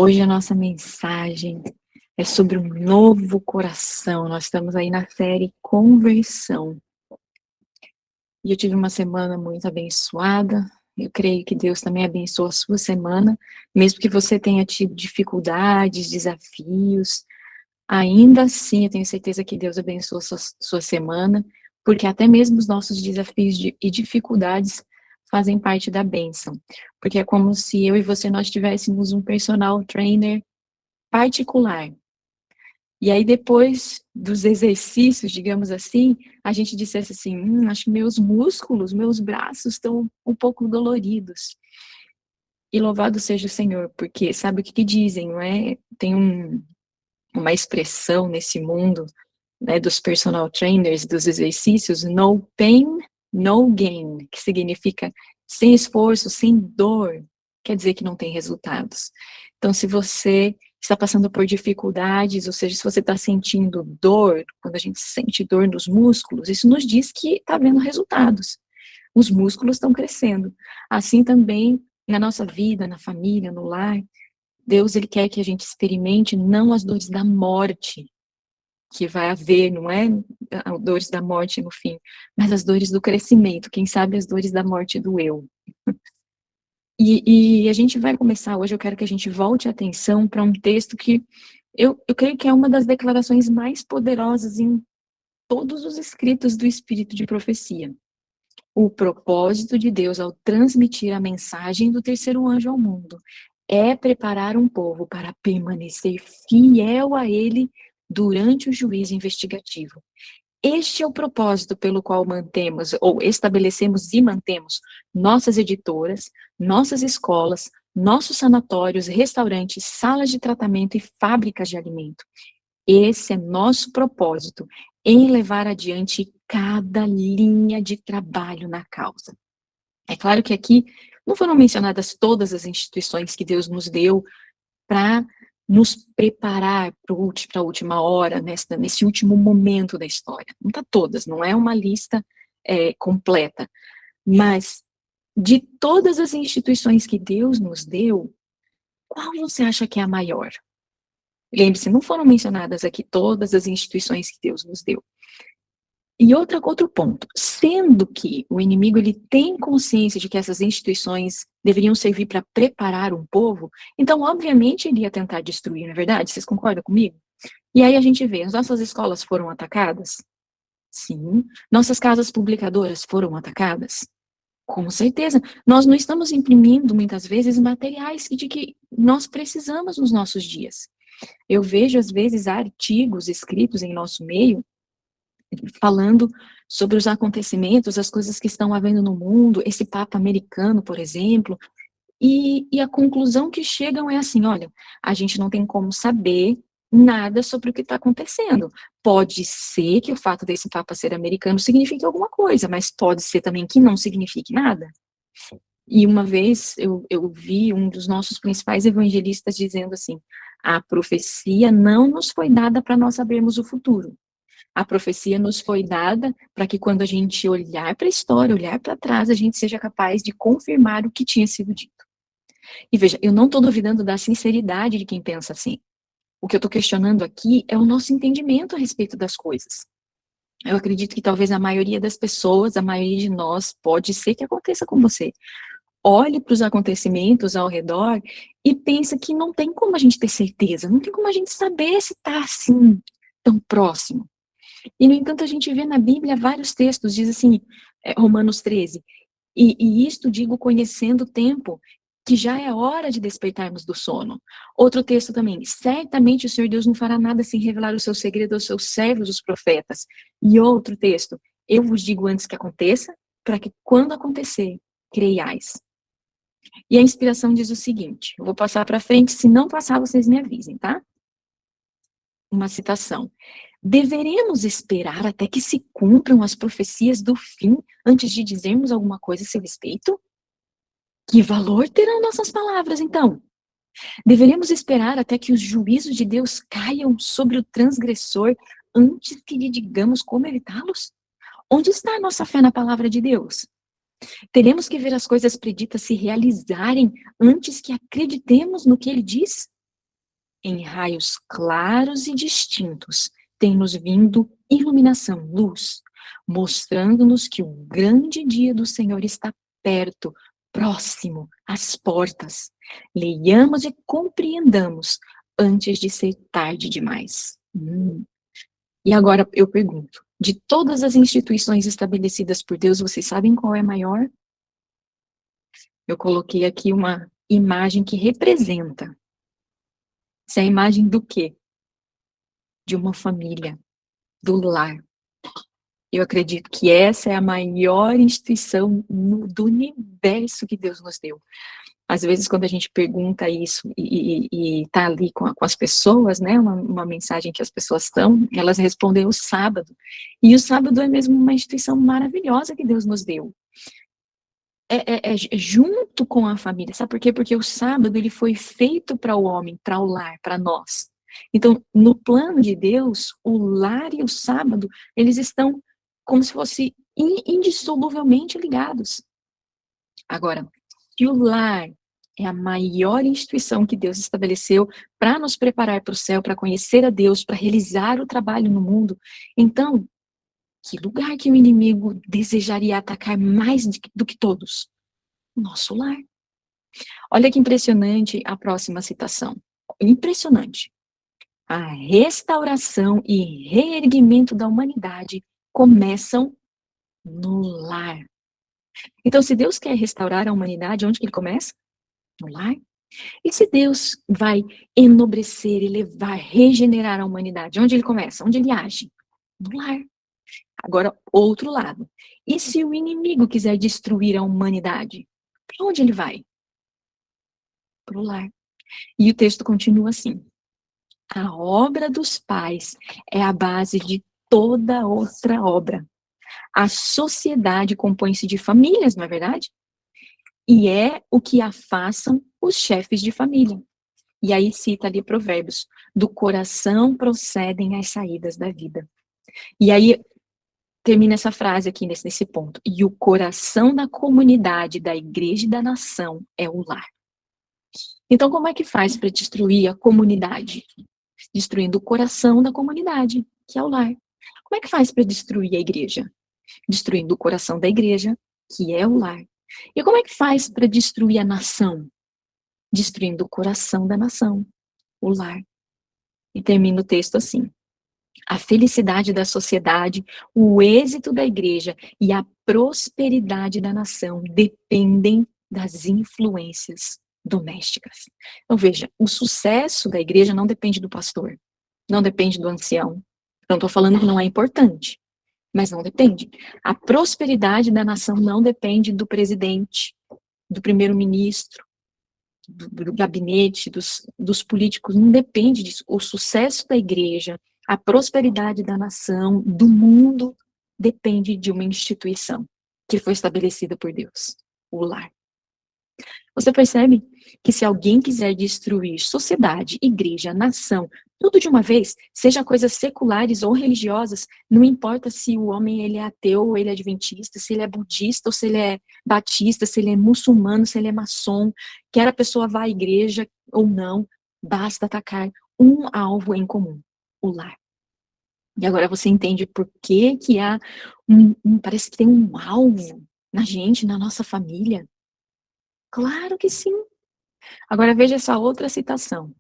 Hoje a nossa mensagem é sobre um novo coração. Nós estamos aí na série Conversão. E eu tive uma semana muito abençoada. Eu creio que Deus também abençoa a sua semana, mesmo que você tenha tido dificuldades, desafios. Ainda assim, eu tenho certeza que Deus abençoa sua semana, porque até mesmo os nossos desafios e dificuldades fazem parte da bênção. Porque é como se eu e você nós tivéssemos um personal trainer particular. E aí depois dos exercícios, digamos assim, a gente dissesse assim: acho que meus músculos, meus braços estão um pouco doloridos". E louvado seja o Senhor, porque sabe o que dizem, não é? Tem uma expressão nesse mundo, né, dos personal trainers, dos exercícios, no pain, no gain, que significa sem esforço, sem dor, quer dizer que não tem resultados. Então, se você está passando por dificuldades, ou seja, se você está sentindo dor, quando a gente sente dor nos músculos, isso nos diz que está havendo resultados. Os músculos estão crescendo. Assim também na nossa vida, na família, no lar, Deus ele quer que a gente experimente não as dores da morte, que vai haver, não é dores da morte no fim, mas as dores do crescimento, quem sabe as dores da morte do eu. E a gente vai começar hoje, eu quero que a gente volte a atenção para um texto que eu creio que é uma das declarações mais poderosas em todos os escritos do Espírito de Profecia. O propósito de Deus ao transmitir a mensagem do terceiro anjo ao mundo é preparar um povo para permanecer fiel a ele durante o juízo investigativo. Este é o propósito pelo qual mantemos, ou estabelecemos e mantemos, nossas editoras, nossas escolas, nossos sanatórios, restaurantes, salas de tratamento e fábricas de alimento. Esse é nosso propósito em levar adiante cada linha de trabalho na causa. É claro que aqui não foram mencionadas todas as instituições que Deus nos deu para nos preparar para a última hora, nesse último momento da história. Não está todas, não é uma lista completa, mas de todas as instituições que Deus nos deu, qual você acha que é a maior? Lembre-se, não foram mencionadas aqui todas as instituições que Deus nos deu. E outro ponto, sendo que o inimigo ele tem consciência de que essas instituições deveriam servir para preparar um povo, então obviamente ele ia tentar destruir, não é verdade? Vocês concordam comigo? E aí a gente vê, as nossas escolas foram atacadas? Sim. Nossas casas publicadoras foram atacadas? Com certeza. Nós não estamos imprimindo muitas vezes materiais de que nós precisamos nos nossos dias. Eu vejo às vezes artigos escritos em nosso meio falando sobre os acontecimentos, as coisas que estão havendo no mundo, esse Papa americano, por exemplo, e a conclusão que chegam é assim: olha, a gente não tem como saber nada sobre o que está acontecendo. Pode ser que o fato desse Papa ser americano signifique alguma coisa, mas pode ser também que não signifique nada. E uma vez eu vi um dos nossos principais evangelistas dizendo assim: a profecia não nos foi dada para nós sabermos o futuro. A profecia nos foi dada para que quando a gente olhar para a história, olhar para trás, a gente seja capaz de confirmar o que tinha sido dito. E veja, eu não estou duvidando da sinceridade de quem pensa assim. O que eu estou questionando aqui é o nosso entendimento a respeito das coisas. Eu acredito que talvez a maioria das pessoas, a maioria de nós, pode ser que aconteça com você. Olhe para os acontecimentos ao redor e pensa que não tem como a gente ter certeza, não tem como a gente saber se está assim, tão próximo. E, no entanto, a gente vê na Bíblia vários textos, diz assim, Romanos 13, e isto digo conhecendo o tempo, que já é hora de despertarmos do sono. Outro texto também, certamente o Senhor Deus não fará nada sem revelar o seu segredo aos seus servos, os profetas. E outro texto, eu vos digo antes que aconteça, para que quando acontecer, creiais. E a inspiração diz o seguinte, eu vou passar para frente, se não passar, vocês me avisem, tá? Uma citação. Deveremos esperar até que se cumpram as profecias do fim antes de dizermos alguma coisa a seu respeito? Que valor terão nossas palavras, então? Deveremos esperar até que os juízos de Deus caiam sobre o transgressor antes que lhe digamos como evitá-los? Onde está a nossa fé na palavra de Deus? Teremos que ver as coisas preditas se realizarem antes que acreditemos no que ele diz? Em raios claros e distintos, tem-nos vindo iluminação, luz, mostrando-nos que o grande dia do Senhor está perto, próximo, às portas. Leiamos e compreendamos antes de ser tarde demais. E agora eu pergunto, de todas as instituições estabelecidas por Deus, vocês sabem qual é a maior? Eu coloquei aqui uma imagem que representa. Isso é a imagem do quê? De uma família, do lar. Eu acredito que essa é a maior instituição do universo que Deus nos deu. Às vezes, quando a gente pergunta isso e tá ali com as pessoas, né, uma mensagem que as pessoas estão, elas respondem o sábado. E o sábado é mesmo uma instituição maravilhosa que Deus nos deu. É junto com a família, sabe por quê? Porque o sábado ele foi feito para o homem, para o lar, para nós. Então, no plano de Deus, o lar e o sábado, eles estão como se fossem indissoluvelmente ligados. Agora, se o lar é a maior instituição que Deus estabeleceu para nos preparar para o céu, para conhecer a Deus, para realizar o trabalho no mundo, então, que lugar que o inimigo desejaria atacar mais do que todos? Nosso lar. Olha que impressionante a próxima citação. Impressionante. A restauração e reerguimento da humanidade começam no lar. Então, se Deus quer restaurar a humanidade, onde que ele começa? No lar. E se Deus vai enobrecer, elevar, regenerar a humanidade, onde ele começa? Onde ele age? No lar. Agora, outro lado. E se o inimigo quiser destruir a humanidade? Para onde ele vai? Para o lar. E o texto continua assim. A obra dos pais é a base de toda outra obra. A sociedade compõe-se de famílias, não é verdade? E é o que afastam os chefes de família. E aí cita ali Provérbios: do coração procedem as saídas da vida. E aí termina essa frase aqui nesse ponto. E o coração da comunidade, da igreja e da nação é o lar. Então, como é que faz para destruir a comunidade? Destruindo o coração da comunidade, que é o lar. Como é que faz para destruir a igreja? Destruindo o coração da igreja, que é o lar. E como é que faz para destruir a nação? Destruindo o coração da nação, o lar. E termina o texto assim: a felicidade da sociedade, o êxito da igreja e a prosperidade da nação dependem das influências domésticas. Então, veja, o sucesso da igreja não depende do pastor, não depende do ancião. Não estou falando que não é importante, mas não depende. A prosperidade da nação não depende do presidente, do primeiro-ministro, do gabinete, dos políticos, não depende disso. O sucesso da igreja, a prosperidade da nação, do mundo, depende de uma instituição que foi estabelecida por Deus, o lar. Você percebe que se alguém quiser destruir sociedade, igreja, nação, tudo de uma vez, seja coisas seculares ou religiosas, não importa se o homem ele é ateu ou ele é adventista, se ele é budista ou se ele é batista, se ele é muçulmano, se ele é maçom, quer a pessoa vá à igreja ou não, basta atacar um alvo em comum, o lar. E agora você entende por que que há parece que tem um alvo na gente, na nossa família. Claro que sim. Agora veja essa outra citação.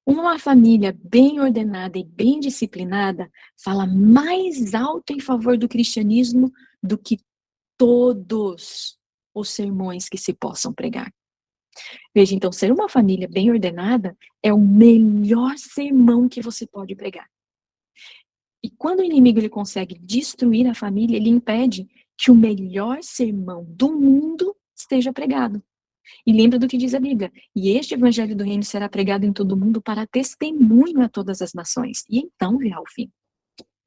Uma família bem ordenada e bem disciplinada fala mais alto em favor do cristianismo do que todos os sermões que se possam pregar. Veja, então, ser uma família bem ordenada é o melhor sermão que você pode pregar. E quando o inimigo ele consegue destruir a família, ele impede que o melhor sermão do mundo esteja pregado. E lembra do que diz a Bíblia: e este evangelho do reino será pregado em todo o mundo para testemunho a todas as nações, e então virá o fim.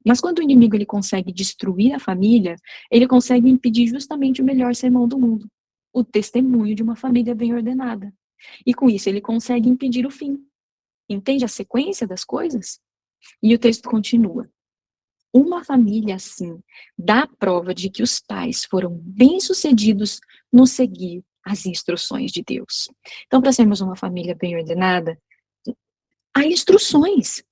Mas quando o inimigo ele consegue destruir a família, ele consegue impedir justamente o melhor sermão do mundo, o testemunho de uma família bem ordenada. E com isso ele consegue impedir o fim. Entende a sequência das coisas? E o texto continua. Uma família assim dá prova de que os pais foram bem-sucedidos no seguir as instruções de Deus. Então, para sermos uma família bem ordenada, há instruções.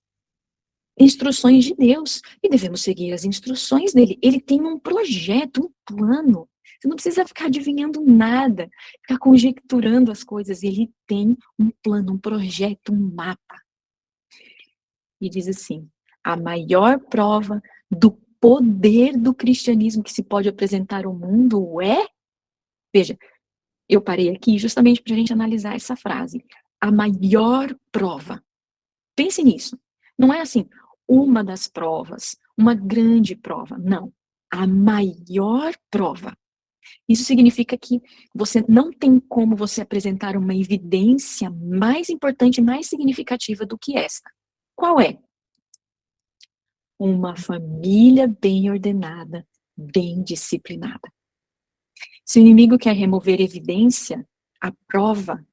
Instruções de Deus. E devemos seguir as instruções dele. Ele tem um projeto, um plano. Você não precisa ficar adivinhando nada, ficar conjecturando as coisas. Ele tem um plano, um projeto, um mapa. E diz assim: a maior prova do poder do cristianismo que se pode apresentar ao mundo é... Veja, eu parei aqui justamente para a gente analisar essa frase. A maior prova. Pense nisso. Não é assim, uma das provas, uma grande prova. Não. A maior prova. Isso significa que você não tem como você apresentar uma evidência mais importante, mais significativa do que esta. Qual é? Uma família bem ordenada, bem disciplinada. Se o inimigo quer remover evidência, a prova,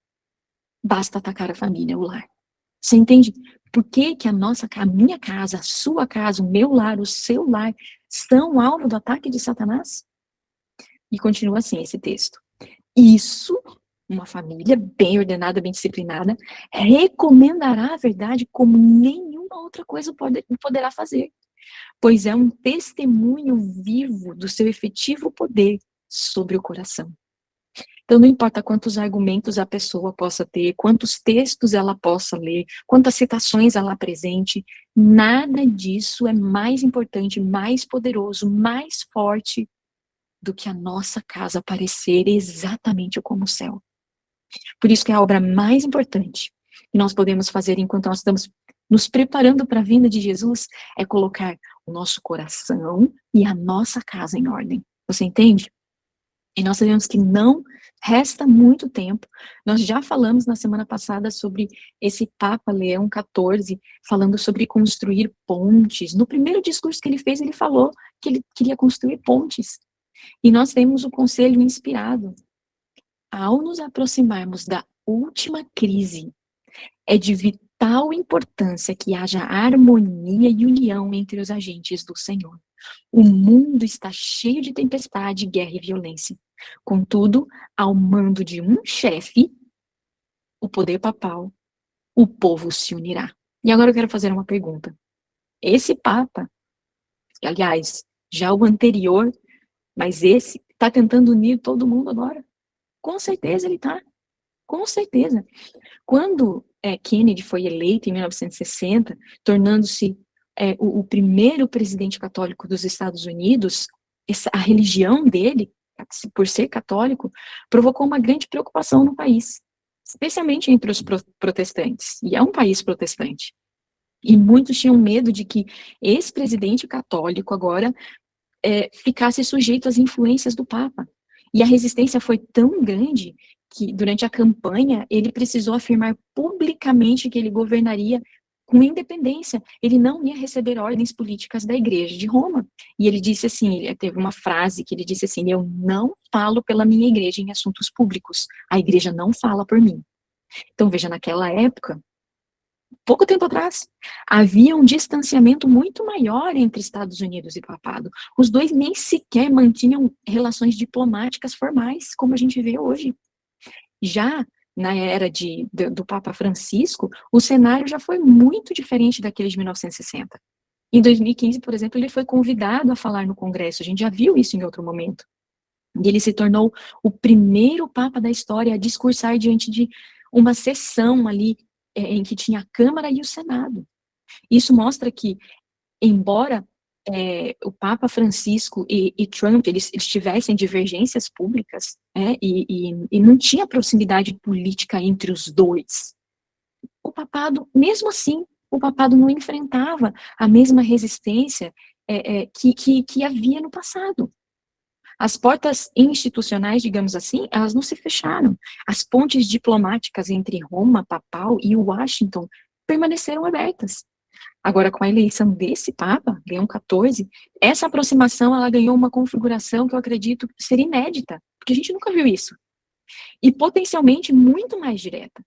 basta atacar a família, o lar. Você entende por que a minha casa, a sua casa, o meu lar, o seu lar, são alvo do ataque de Satanás? E continua assim esse texto. Isso, uma família bem ordenada, bem disciplinada, recomendará a verdade como nenhuma outra coisa poderá fazer, pois é um testemunho vivo do seu efetivo poder sobre o coração. Então, não importa quantos argumentos a pessoa possa ter, quantos textos ela possa ler, quantas citações ela apresente, nada disso é mais importante, mais poderoso, mais forte do que a nossa casa parecer exatamente como o céu. Por isso que a obra mais importante que nós podemos fazer enquanto nós estamos nos preparando para a vinda de Jesus é colocar o nosso coração e a nossa casa em ordem. Você entende? E nós sabemos que não resta muito tempo. Nós já falamos na semana passada sobre esse Papa Leão XIV, falando sobre construir pontes. No primeiro discurso que ele fez, ele falou que ele queria construir pontes. E nós temos o conselho inspirado. Ao nos aproximarmos da última crise, é de vital importância que haja harmonia e união entre os agentes do Senhor. O mundo está cheio de tempestade, guerra e violência. Contudo, ao mando de um chefe, o poder papal, o povo se unirá. E agora eu quero fazer uma pergunta. Esse Papa, que, aliás, já o anterior, mas esse, está tentando unir todo mundo agora? Com certeza ele está. Com certeza. Quando Kennedy foi eleito em 1960, tornando-se o primeiro presidente católico dos Estados Unidos, a religião dele, por ser católico, provocou uma grande preocupação no país, especialmente entre os protestantes, e é um país protestante. E muitos tinham medo de que esse presidente católico agora ficasse sujeito às influências do Papa. E a resistência foi tão grande que, durante a campanha, ele precisou afirmar publicamente que ele governaria com independência. Ele não ia receber ordens políticas da Igreja de Roma. E ele disse assim, ele teve uma frase que ele disse assim: eu não falo pela minha igreja em assuntos públicos. A igreja não fala por mim. Então, veja, naquela época, pouco tempo atrás, havia um distanciamento muito maior entre Estados Unidos e Papado. Os dois nem sequer mantinham relações diplomáticas formais, como a gente vê hoje. Já na era do Papa Francisco, o cenário já foi muito diferente daquele de 1960. Em 2015, por exemplo, ele foi convidado a falar no Congresso, a gente já viu isso em outro momento. E ele se tornou o primeiro Papa da história a discursar diante de uma sessão ali, em que tinha a Câmara e o Senado. Isso mostra que, embora o Papa Francisco e Trump eles tivessem divergências públicas, e não tinha proximidade política entre os dois, o papado, mesmo assim, o papado não enfrentava a mesma resistência que havia no passado. As portas institucionais, digamos assim, elas não se fecharam. As pontes diplomáticas entre Roma, papal e Washington permaneceram abertas. Agora, com a eleição desse Papa, Leão XIV, essa aproximação ela ganhou uma configuração que eu acredito ser inédita, porque a gente nunca viu isso. E potencialmente muito mais direta.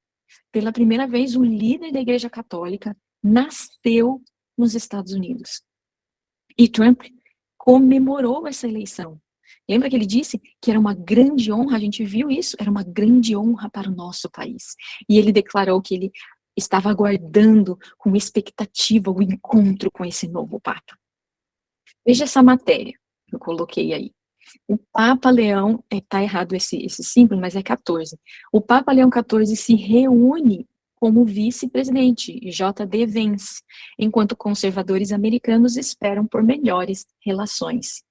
Pela primeira vez, o líder da Igreja Católica nasceu nos Estados Unidos. E Trump comemorou essa eleição. Lembra que ele disse que era uma grande honra, a gente viu isso, era uma grande honra para o nosso país. E ele declarou que ele estava aguardando com expectativa o encontro com esse novo Papa. Veja essa matéria que eu coloquei aí. O Papa Leão, tá errado esse símbolo, mas é 14. O Papa Leão 14 se reúne como vice-presidente, J.D. Vance, enquanto conservadores americanos esperam por melhores relações.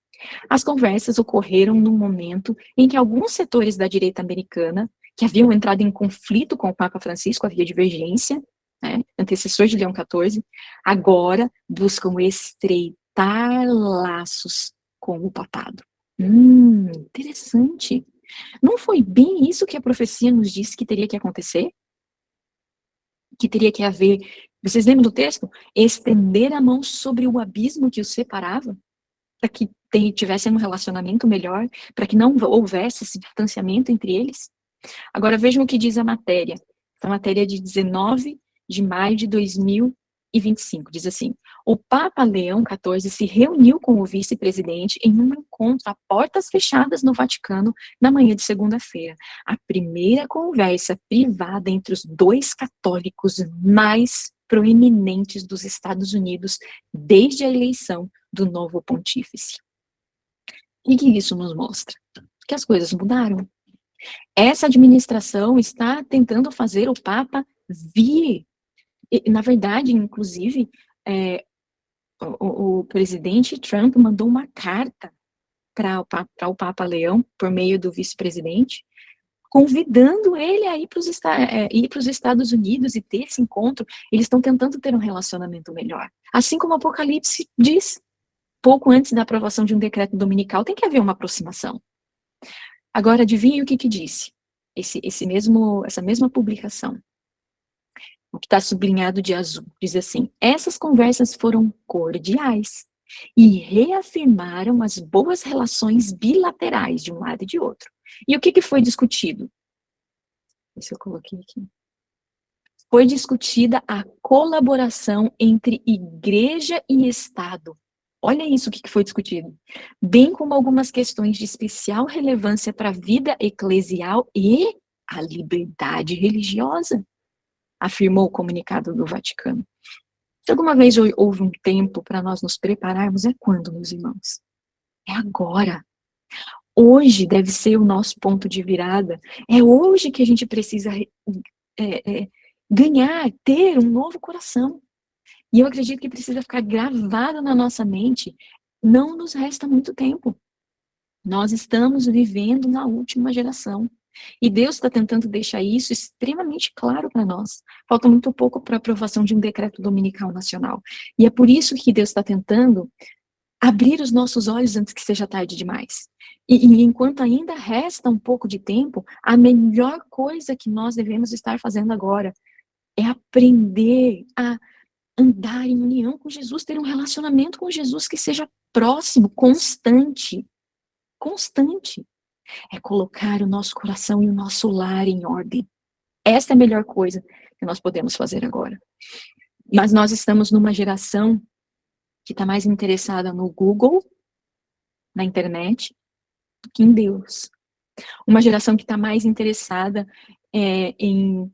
As conversas ocorreram num momento em que alguns setores da direita americana, que haviam entrado em conflito com o Papa Francisco, havia divergência, né, antecessor de Leão 14, agora buscam estreitar laços com o papado. Interessante. Não foi bem isso que a profecia nos disse que teria que acontecer? Que teria que haver, vocês lembram do texto? Estender a mão sobre o abismo que os separava, para que tivessem um relacionamento melhor, para que não houvesse esse distanciamento entre eles? Agora vejam o que diz a matéria. A matéria de 19 de maio de 2025, diz assim: o Papa Leão XIV se reuniu com o vice-presidente em um encontro a portas fechadas no Vaticano na manhã de segunda-feira. A primeira conversa privada entre os dois católicos mais proeminentes dos Estados Unidos desde a eleição do novo pontífice. E que isso nos mostra? Que as coisas mudaram. Essa administração está tentando fazer o Papa vir. Na verdade, inclusive, o presidente Trump mandou uma carta para o Papa Leão, por meio do vice-presidente, convidando ele a ir para os Estados Unidos e ter esse encontro. Eles estão tentando ter um relacionamento melhor. Assim como o Apocalipse diz, pouco antes da aprovação de um decreto dominical, tem que haver uma aproximação. Agora, adivinhe o que disse essa mesma publicação. O que está sublinhado de azul, diz assim: essas conversas foram cordiais e reafirmaram as boas relações bilaterais de um lado e de outro. E o que foi discutido? Isso eu coloquei aqui. Foi discutida a colaboração entre igreja e Estado. Olha isso o que foi discutido. Bem como algumas questões de especial relevância para a vida eclesial e a liberdade religiosa, afirmou o comunicado do Vaticano. Se alguma vez houve um tempo para nós nos prepararmos, é quando, meus irmãos? É agora. Hoje deve ser o nosso ponto de virada. É hoje que a gente precisa ganhar, ter um novo coração. E eu acredito que precisa ficar gravado na nossa mente. Não nos resta muito tempo. Nós estamos vivendo na última geração. E Deus está tentando deixar isso extremamente claro para nós. Falta muito pouco para a aprovação de um decreto dominical nacional. E é por isso que Deus está tentando abrir os nossos olhos antes que seja tarde demais. E enquanto ainda resta um pouco de tempo, a melhor coisa que nós devemos estar fazendo agora é aprender a andar em união com Jesus, ter um relacionamento com Jesus que seja próximo, constante. Constante. É colocar o nosso coração e o nosso lar em ordem. Essa é a melhor coisa que nós podemos fazer agora. Mas nós estamos numa geração que está mais interessada no Google, na internet, do que em Deus. Uma geração que está mais interessada em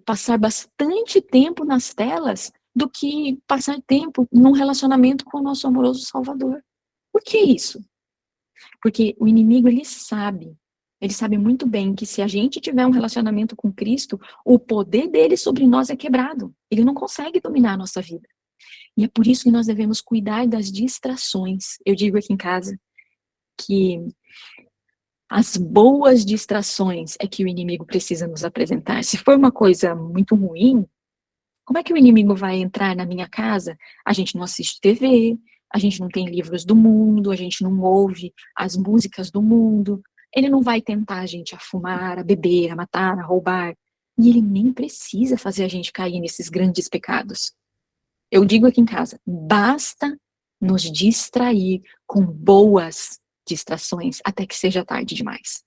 passar bastante tempo nas telas do que passar tempo num relacionamento com o nosso amoroso Salvador. Por que isso? Porque o inimigo, ele sabe muito bem que se a gente tiver um relacionamento com Cristo, o poder dele sobre nós é quebrado. Ele não consegue dominar a nossa vida. E é por isso que nós devemos cuidar das distrações. Eu digo aqui em casa que as boas distrações é que o inimigo precisa nos apresentar. Se for uma coisa muito ruim, como é que o inimigo vai entrar na minha casa? A gente não assiste TV, a gente não tem livros do mundo, a gente não ouve as músicas do mundo. Ele não vai tentar a gente a fumar, a beber, a matar, a roubar. E ele nem precisa fazer a gente cair nesses grandes pecados. Eu digo aqui em casa, basta nos distrair com boas distrações até que seja tarde demais.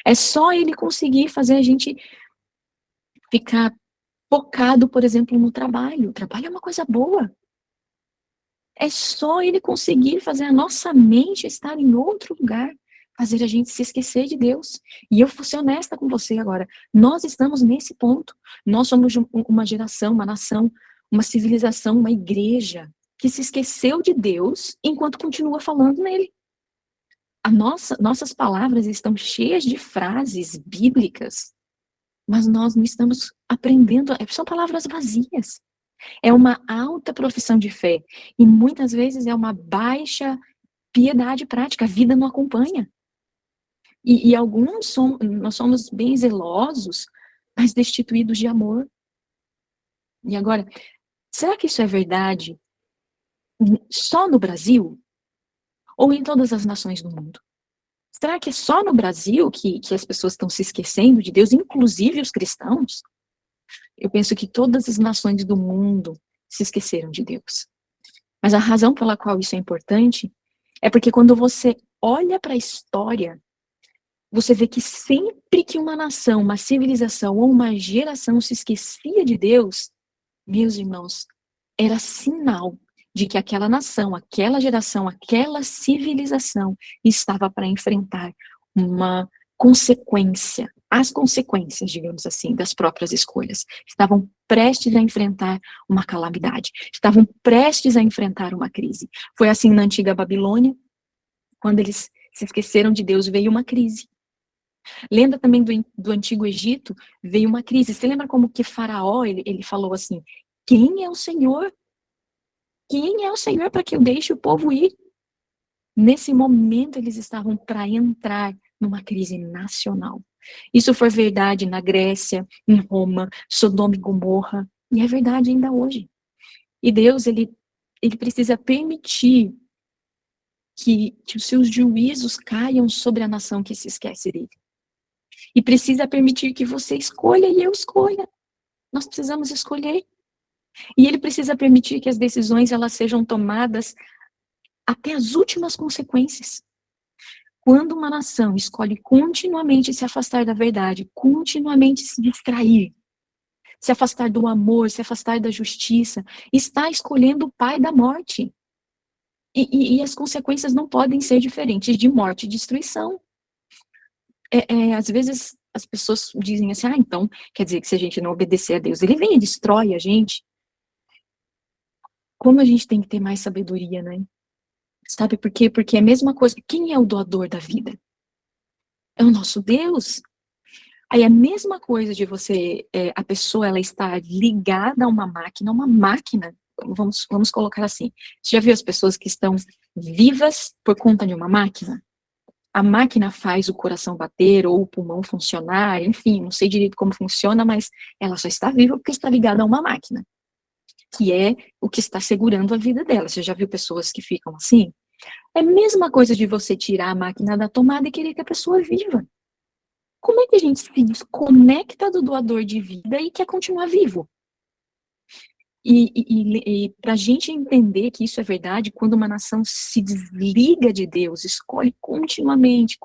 É só ele conseguir fazer a gente ficar focado, por exemplo, no trabalho. O trabalho é uma coisa boa. É só ele conseguir fazer a nossa mente estar em outro lugar, fazer a gente se esquecer de Deus. E eu vou ser honesta com você agora. Nós estamos nesse ponto. Nós somos uma geração, uma nação, uma civilização, uma igreja que se esqueceu de Deus enquanto continua falando nele. Nossas palavras estão cheias de frases bíblicas, mas nós não estamos aprendendo, são palavras vazias. É uma alta profissão de fé e muitas vezes é uma baixa piedade prática, a vida não acompanha. E nós somos bem zelosos, mas destituídos de amor. E agora, será que isso é verdade só no Brasil? Ou em todas as nações do mundo? Será que é só no Brasil que as pessoas estão se esquecendo de Deus, inclusive os cristãos? Eu penso que todas as nações do mundo se esqueceram de Deus. Mas a razão pela qual isso é importante é porque quando você olha para a história, você vê que sempre que uma nação, uma civilização ou uma geração se esquecia de Deus, meus irmãos, era sinal de que aquela nação, aquela geração, aquela civilização estava para enfrentar uma consequência, as consequências, digamos assim, das próprias escolhas. Estavam prestes a enfrentar uma calamidade, estavam prestes a enfrentar uma crise. Foi assim na antiga Babilônia, quando eles se esqueceram de Deus, veio uma crise. Lembra também do Antigo Egito, veio uma crise. Você lembra como que Faraó, ele falou assim, quem é o Senhor? Quem é o Senhor para que eu deixe o povo ir? Nesse momento, eles estavam para entrar numa crise nacional. Isso foi verdade na Grécia, em Roma, Sodoma e Gomorra, e é verdade ainda hoje. E Deus, ele precisa permitir que os seus juízos caiam sobre a nação que se esquece dele. E precisa permitir que você escolha e eu escolha. Nós precisamos escolher. E ele precisa permitir que as decisões elas sejam tomadas até as últimas consequências. Quando uma nação escolhe continuamente se afastar da verdade, continuamente se distrair, se afastar do amor, se afastar da justiça, está escolhendo o pai da morte. E as consequências não podem ser diferentes de morte e destruição. Às vezes as pessoas dizem assim, então quer dizer que se a gente não obedecer a Deus, ele vem e destrói a gente. Como a gente tem que ter mais sabedoria, né? Sabe por quê? Porque é a mesma coisa. Quem é o doador da vida? É o nosso Deus. Aí a mesma coisa de você, a pessoa ela está ligada a uma máquina, vamos colocar assim. Você já viu as pessoas que estão vivas por conta de uma máquina? A máquina faz o coração bater ou o pulmão funcionar, enfim, não sei direito como funciona, mas ela só está viva porque está ligada a uma máquina, que é o que está segurando a vida dela. Você já viu pessoas que ficam assim? É a mesma coisa de você tirar a máquina da tomada e querer que a pessoa viva. Como é que a gente se desconecta do doador de vida e quer continuar vivo? E para a gente entender que isso é verdade, quando uma nação se desliga de Deus, escolhe continuamente,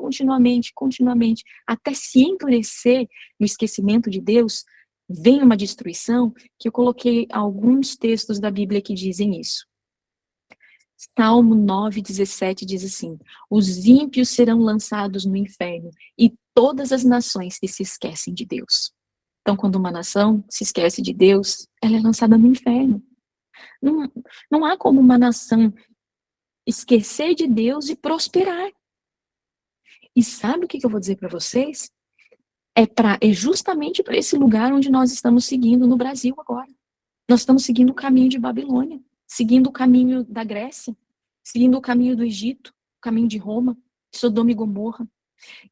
até se endurecer no esquecimento de Deus, vem uma destruição, que eu coloquei alguns textos da Bíblia que dizem isso. Salmo 9:17 diz assim, os ímpios serão lançados no inferno, e todas as nações que se esquecem de Deus. Então, quando uma nação se esquece de Deus, ela é lançada no inferno. Não há como uma nação esquecer de Deus e prosperar. E sabe o que eu vou dizer para vocês? É justamente para esse lugar onde nós estamos seguindo no Brasil agora. Nós estamos seguindo o caminho de Babilônia, seguindo o caminho da Grécia, seguindo o caminho do Egito, o caminho de Roma, Sodoma e Gomorra.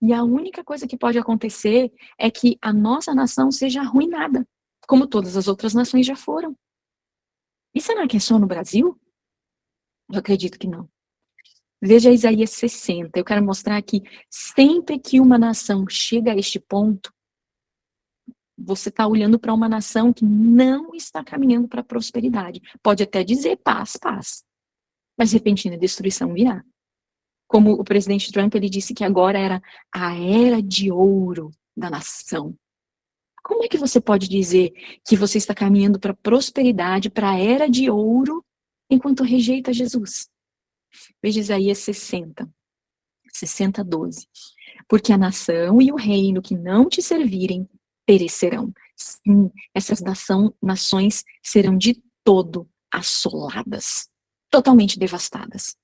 E a única coisa que pode acontecer é que a nossa nação seja arruinada, como todas as outras nações já foram. E será que é só no Brasil? Eu acredito que não. Veja Isaías 60. Eu quero mostrar que sempre que uma nação chega a este ponto, você está olhando para uma nação que não está caminhando para a prosperidade. Pode até dizer paz, paz. Mas repentina destruição virá. Como o presidente Trump, ele disse que agora era a era de ouro da nação. Como é que você pode dizer que você está caminhando para a prosperidade, para a era de ouro, enquanto rejeita Jesus? Veja Isaías 60. 60:12. Porque a nação e o reino que não te servirem perecerão. Sim, essas nações serão de todo assoladas, totalmente devastadas.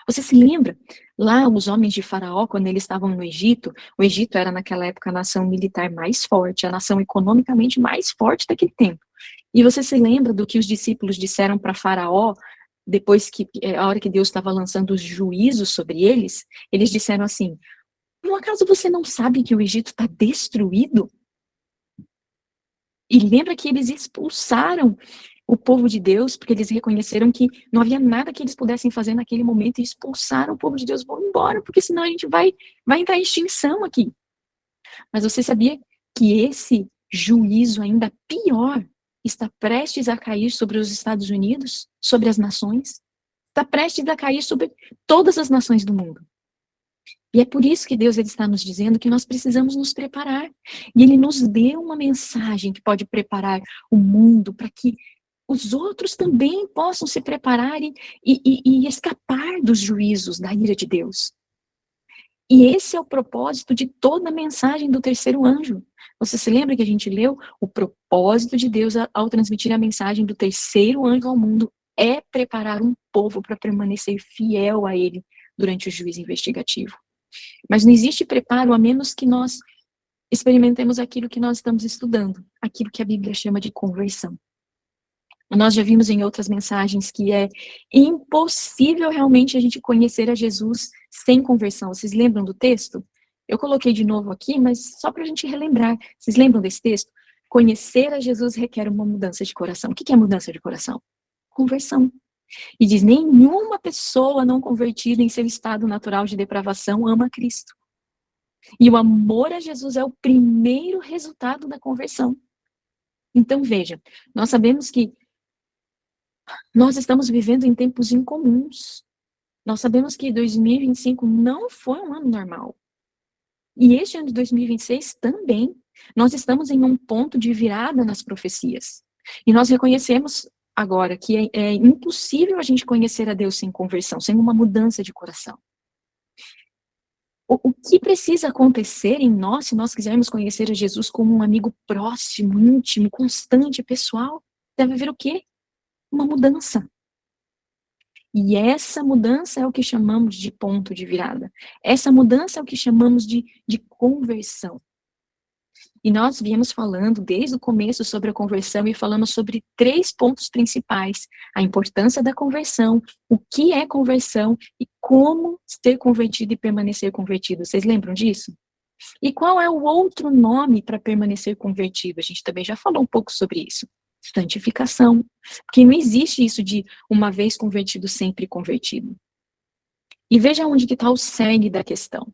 Você se lembra? Lá, os homens de Faraó, quando eles estavam no Egito, o Egito era naquela época a nação militar mais forte, a nação economicamente mais forte daquele tempo. E você se lembra do que os discípulos disseram para Faraó, depois que, a hora que Deus estava lançando os juízos sobre eles, eles disseram assim: por acaso você não sabe que o Egito está destruído? E lembra que eles expulsaram o povo de Deus, porque eles reconheceram que não havia nada que eles pudessem fazer naquele momento, e expulsaram o povo de Deus, vão embora, porque senão a gente vai entrar em extinção aqui. Mas você sabia que esse juízo ainda pior está prestes a cair sobre os Estados Unidos, sobre as nações? Está prestes a cair sobre todas as nações do mundo. E é por isso que Deus ele está nos dizendo que nós precisamos nos preparar. E Ele nos deu uma mensagem que pode preparar o mundo para que os outros também possam se preparar e escapar dos juízos, da ira de Deus. E esse é o propósito de toda a mensagem do terceiro anjo. Você se lembra que a gente leu? O propósito de Deus ao transmitir a mensagem do terceiro anjo ao mundo é preparar um povo para permanecer fiel a Ele durante o juízo investigativo. Mas não existe preparo a menos que nós experimentemos aquilo que nós estamos estudando, aquilo que a Bíblia chama de conversão. Nós já vimos em outras mensagens que é impossível realmente a gente conhecer a Jesus sem conversão. Vocês lembram do texto? Eu coloquei de novo aqui, mas só para a gente relembrar. Vocês lembram desse texto? Conhecer a Jesus requer uma mudança de coração. O que é mudança de coração? Conversão. E diz: nenhuma pessoa não convertida em seu estado natural de depravação ama Cristo. E o amor a Jesus é o primeiro resultado da conversão. Então, veja, nós sabemos que nós estamos vivendo em tempos incomuns. Nós sabemos que 2025 não foi um ano normal. E este ano de 2026 também. Nós estamos em um ponto de virada nas profecias. E nós reconhecemos agora que é impossível a gente conhecer a Deus sem conversão, sem uma mudança de coração. O que precisa acontecer em nós, se nós quisermos conhecer a Jesus como um amigo próximo, íntimo, constante, pessoal? Deve haver o quê? Uma mudança. E essa mudança é o que chamamos de ponto de virada. Essa mudança é o que chamamos de conversão. E nós viemos falando desde o começo sobre a conversão e falamos sobre 3 pontos principais: a importância da conversão, o que é conversão e como ser convertido e permanecer convertido. Vocês lembram disso? E qual é o outro nome para permanecer convertido? A gente também já falou um pouco sobre isso. Santificação. Porque não existe isso de uma vez convertido, sempre convertido. E veja onde que está o cerne da questão.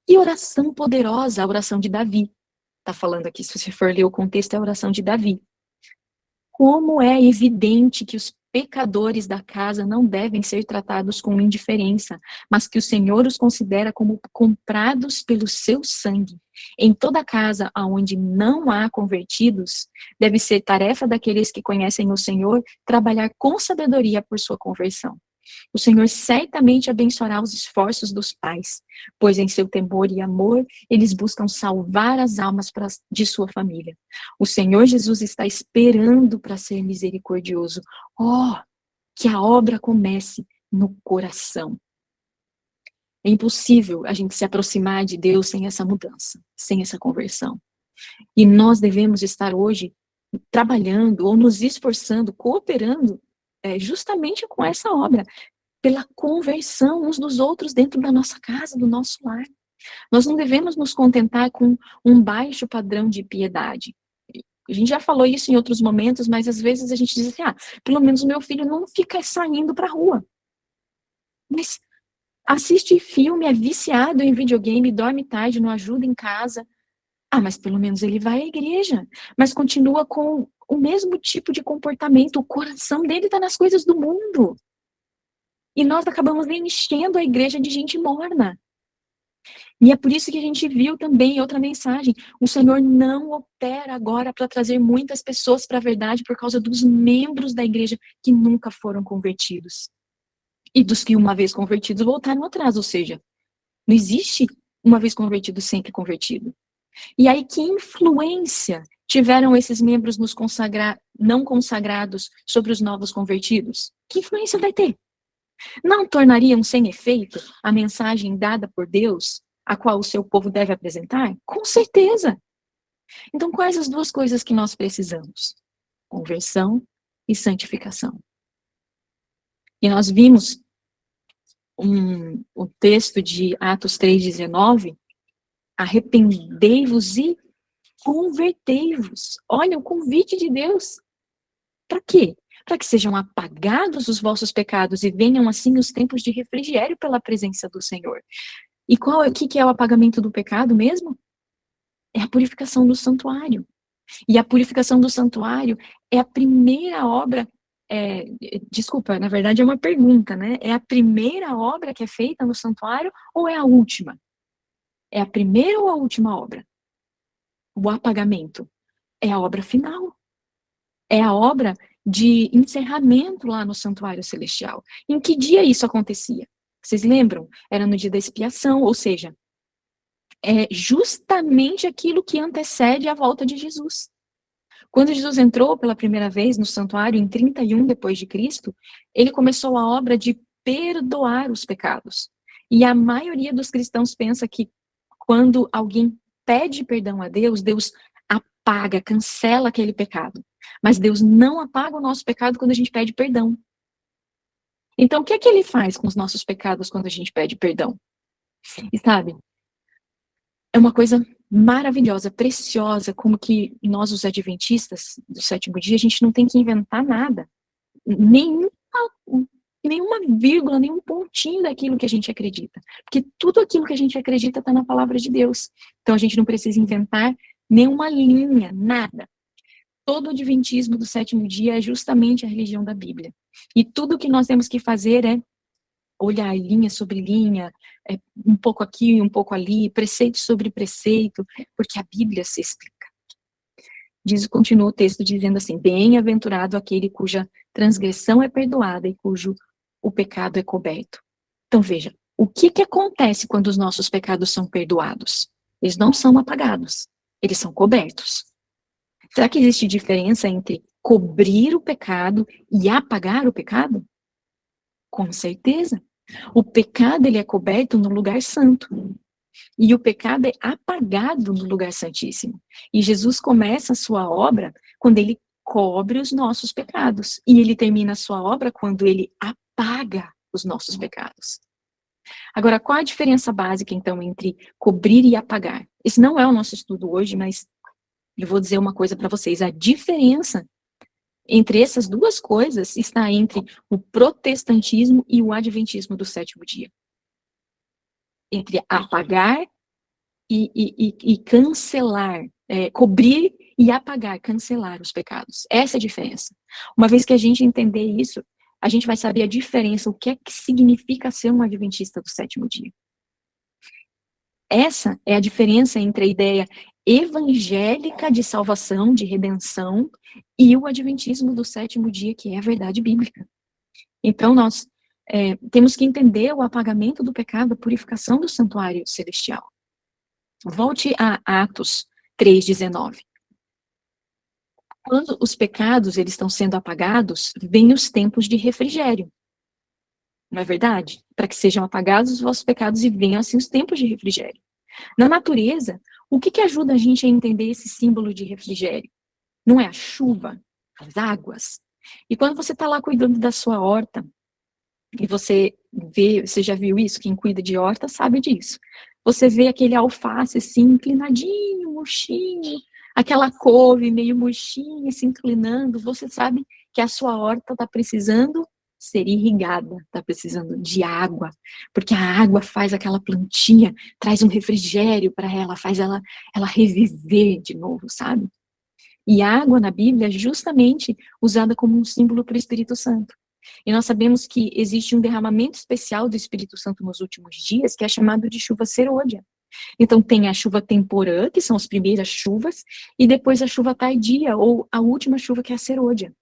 E oração poderosa, a oração de Davi. Está falando aqui, se você for ler o contexto, é a oração de Davi. Como é evidente que os pecadores da casa não devem ser tratados com indiferença, mas que o Senhor os considera como comprados pelo seu sangue. Em toda casa onde não há convertidos, deve ser tarefa daqueles que conhecem o Senhor trabalhar com sabedoria por sua conversão. O Senhor certamente abençoará os esforços dos pais, pois em seu temor e amor, eles buscam salvar as almas de sua família. O Senhor Jesus está esperando para ser misericordioso. Oh, que a obra comece no coração. É impossível a gente se aproximar de Deus sem essa mudança, sem essa conversão. E nós devemos estar hoje trabalhando ou nos esforçando, cooperando justamente com essa obra, pela conversão uns dos outros dentro da nossa casa, do nosso lar. Nós não devemos nos contentar com um baixo padrão de piedade. A gente já falou isso em outros momentos, mas às vezes a gente diz assim: pelo menos o meu filho não fica saindo para a rua. Mas assiste filme, é viciado em videogame, dorme tarde, não ajuda em casa. Mas pelo menos ele vai à igreja. Mas continua com o mesmo tipo de comportamento. O coração dele está nas coisas do mundo. E nós acabamos enchendo a igreja de gente morna. E é por isso que a gente viu também outra mensagem. O Senhor não opera agora para trazer muitas pessoas para a verdade por causa dos membros da igreja que nunca foram convertidos. E dos que uma vez convertidos voltaram atrás, ou seja, não existe uma vez convertido sempre convertido. E aí que influência tiveram esses membros não consagrados sobre os novos convertidos? Que influência vai ter? Não tornariam sem efeito a mensagem dada por Deus, a qual o seu povo deve apresentar? Com certeza. Então, quais as duas coisas que nós precisamos? Conversão e santificação. E nós vimos o texto de Atos 3,19, arrependei-vos e convertei-vos. Olha, o convite de Deus. Para quê? Para que sejam apagados os vossos pecados e venham assim os tempos de refrigério pela presença do Senhor. E o que é o apagamento do pecado mesmo? É a purificação do santuário. E a purificação do santuário é a primeira obra, desculpa, na verdade é uma pergunta, né? É a primeira obra que é feita no santuário ou é a última? É a primeira ou a última obra? O apagamento é a obra final. É a obra de encerramento lá no santuário celestial. Em que dia isso acontecia? Vocês lembram? Era no dia da expiação, ou seja, é justamente aquilo que antecede a volta de Jesus. Quando Jesus entrou pela primeira vez no santuário em 31 depois de Cristo, ele começou a obra de perdoar os pecados. E a maioria dos cristãos pensa que quando alguém pede perdão a Deus, Deus apaga, cancela aquele pecado. Mas Deus não apaga o nosso pecado quando a gente pede perdão. Então, o que é que ele faz com os nossos pecados quando a gente pede perdão? E sabe, é uma coisa maravilhosa, preciosa, como que nós, os adventistas do sétimo dia, a gente não tem que inventar nada. Nenhuma vírgula, nenhum pontinho daquilo que a gente acredita. Porque tudo aquilo que a gente acredita está na palavra de Deus. Então, a gente não precisa inventar nenhuma linha, nada. Todo o adventismo do sétimo dia é justamente a religião da Bíblia. E tudo que nós temos que fazer é olhar linha sobre linha, um pouco aqui, um pouco ali, preceito sobre preceito, porque a Bíblia se explica. Continua o texto dizendo assim: bem-aventurado aquele cuja transgressão é perdoada e cujo o pecado é coberto. Então veja, o que acontece quando os nossos pecados são perdoados? Eles não são apagados, eles são cobertos. Será que existe diferença entre cobrir o pecado e apagar o pecado? Com certeza. O pecado, ele é coberto no lugar santo. E o pecado é apagado no lugar santíssimo. E Jesus começa a sua obra quando ele cobre os nossos pecados. E ele termina a sua obra quando ele apaga os nossos pecados. Agora, qual a diferença básica, então, entre cobrir e apagar? Esse não é o nosso estudo hoje, mas eu vou dizer uma coisa para vocês. A diferença entre essas duas coisas está entre o protestantismo e o adventismo do sétimo dia. Entre apagar e cancelar, cobrir e apagar, cancelar os pecados. Essa é a diferença. Uma vez que a gente entender isso, a gente vai saber a diferença, o que é que significa ser um adventista do sétimo dia. Essa é a diferença entre a ideia evangélica de salvação, de redenção, e o adventismo do sétimo dia, que é a verdade bíblica. Então, nós temos que entender o apagamento do pecado, a purificação do santuário celestial. Volte a Atos 3,19. Quando os pecados eles estão sendo apagados, vêm os tempos de refrigério. Não é verdade? Para que sejam apagados os vossos pecados e venham assim os tempos de refrigério. Na natureza, o que ajuda a gente a entender esse símbolo de refrigério? Não é a chuva, as águas. E quando você está lá cuidando da sua horta, e você já viu isso? Quem cuida de horta sabe disso. Você vê aquele alface assim, inclinadinho, murchinho, aquela couve meio murchinha, se inclinando, você sabe que a sua horta está precisando ser irrigada, está precisando de água, porque a água faz aquela plantinha, traz um refrigério para ela, faz ela reviver de novo, sabe? E a água na Bíblia é justamente usada como um símbolo para o Espírito Santo. E nós sabemos que existe um derramamento especial do Espírito Santo nos últimos dias, que é chamado de chuva serôdia. Então tem a chuva temporã, que são as primeiras chuvas, e depois a chuva tardia, ou a última chuva, que é a serôdia.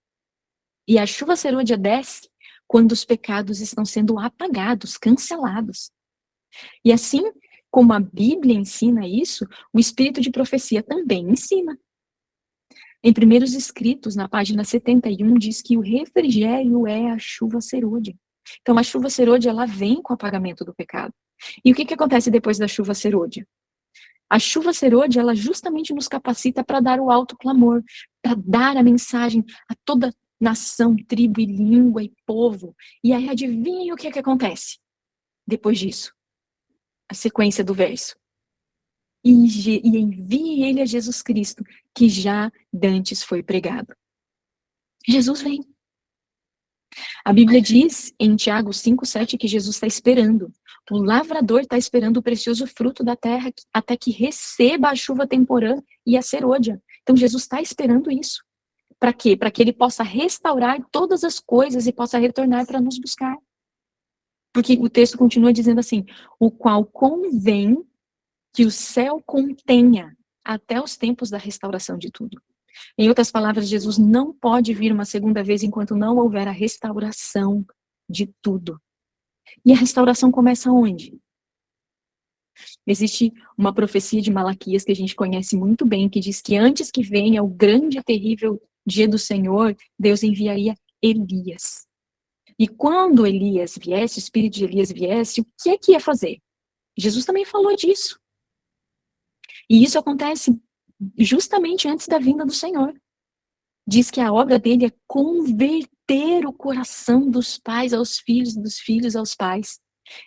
E a chuva serôdia desce quando os pecados estão sendo apagados, cancelados. E assim como a Bíblia ensina isso, o espírito de profecia também ensina. Em Primeiros Escritos, na página 71, diz que o refrigério é a chuva serôdia. Então, a chuva serôdia, ela vem com o apagamento do pecado. E o que acontece depois da chuva serôdia? A chuva serôdia, ela justamente nos capacita para dar o alto clamor, para dar a mensagem a toda nação, tribo e língua e povo. E aí, adivinha o que acontece depois disso? A sequência do verso. E envie ele a Jesus Cristo, que já dantes foi pregado. Jesus vem. A Bíblia diz em Tiago 5,7 que Jesus está esperando. O lavrador está esperando o precioso fruto da terra até que receba a chuva temporã e a serôdia. Então Jesus está esperando isso. Para quê? Para que ele possa restaurar todas as coisas e possa retornar para nos buscar. Porque o texto continua dizendo assim: o qual convém que o céu contenha até os tempos da restauração de tudo. Em outras palavras, Jesus não pode vir uma segunda vez enquanto não houver a restauração de tudo. E a restauração começa onde? Existe uma profecia de Malaquias que a gente conhece muito bem, que diz que antes que venha o grande e terrível dia do Senhor, Deus enviaria Elias. E quando Elias viesse, o espírito de Elias viesse, o que é que ia fazer? Jesus também falou disso. E isso acontece justamente antes da vinda do Senhor. Diz que a obra dele é converter o coração dos pais aos filhos, dos filhos aos pais.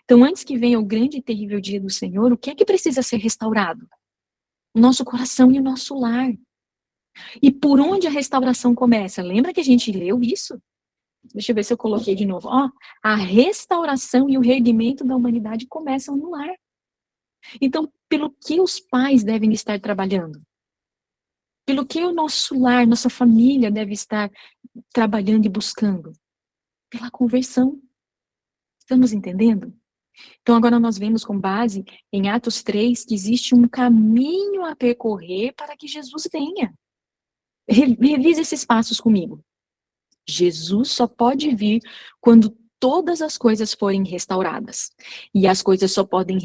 Então, antes que venha o grande e terrível dia do Senhor, o que é que precisa ser restaurado? O nosso coração e o nosso lar. E por onde a restauração começa? Lembra que a gente leu isso? Deixa eu ver se eu coloquei de novo. A restauração e o reerguimento da humanidade começam no lar. Então, pelo que os pais devem estar trabalhando? Pelo que o nosso lar, nossa família deve estar trabalhando e buscando? Pela conversão. Estamos entendendo? Então, agora nós vemos com base em Atos 3 que existe um caminho a percorrer para que Jesus venha. Revise esses passos comigo. Jesus só pode vir quando todas as coisas forem restauradas. E as coisas só podem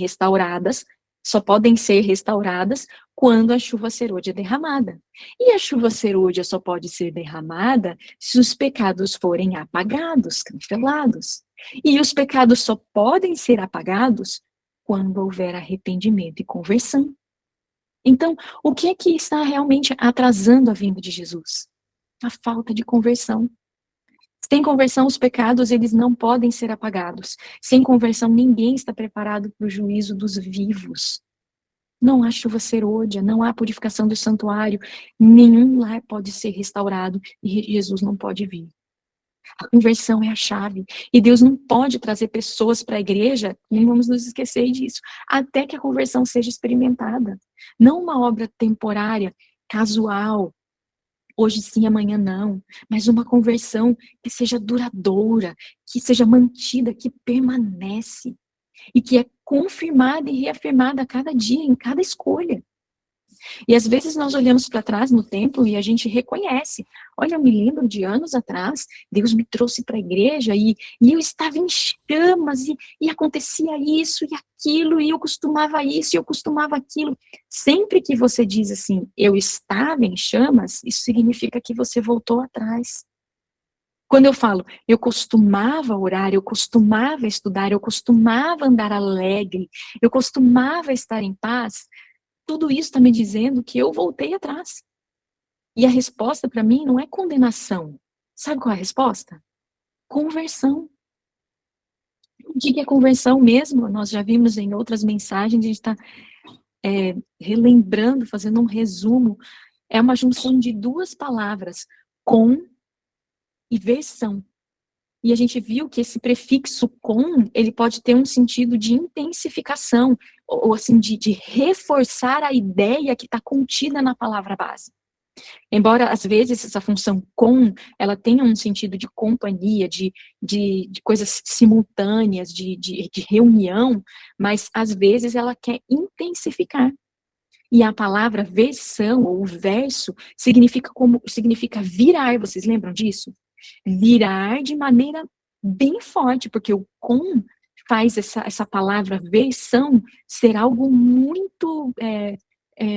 ser restauradas quando a chuva serôdia é derramada. E a chuva serôdia só pode ser derramada se os pecados forem apagados, cancelados. E os pecados só podem ser apagados quando houver arrependimento e conversão. Então, o que é que está realmente atrasando a vinda de Jesus? A falta de conversão. Sem conversão, os pecados, eles não podem ser apagados. Sem conversão, ninguém está preparado para o juízo dos vivos. Não há chuva serôdia, não há purificação do santuário, nenhum lar pode ser restaurado e Jesus não pode vir. A conversão é a chave. E Deus não pode trazer pessoas para a igreja, nem vamos nos esquecer disso, até que a conversão seja experimentada. Não uma obra temporária, casual, hoje sim, amanhã não, mas uma conversão que seja duradoura, que seja mantida, que permanece e que é confirmada e reafirmada a cada dia, em cada escolha. E às vezes nós olhamos para trás no tempo e a gente reconhece. Olha, eu me lembro de anos atrás, Deus me trouxe para a igreja e eu estava em chamas e acontecia isso e aquilo, e eu costumava isso e eu costumava aquilo. Sempre que você diz assim, eu estava em chamas, isso significa que você voltou atrás. Quando eu falo, eu costumava orar, eu costumava estudar, eu costumava andar alegre, eu costumava estar em paz, tudo isso está me dizendo que eu voltei atrás. E a resposta para mim não é condenação. Sabe qual é a resposta? Conversão. O que é conversão mesmo? Nós já vimos em outras mensagens, a gente está relembrando, fazendo um resumo. É uma junção de duas palavras, com e versão. E a gente viu que esse prefixo com, ele pode ter um sentido de intensificação, ou assim, de reforçar a ideia que está contida na palavra base. Embora, às vezes, essa função com, ela tenha um sentido de companhia, de coisas simultâneas, de reunião, mas, às vezes, ela quer intensificar. E a palavra versão, ou verso, significa virar, vocês lembram disso? Virar de maneira bem forte, porque o com faz essa palavra versão ser algo muito,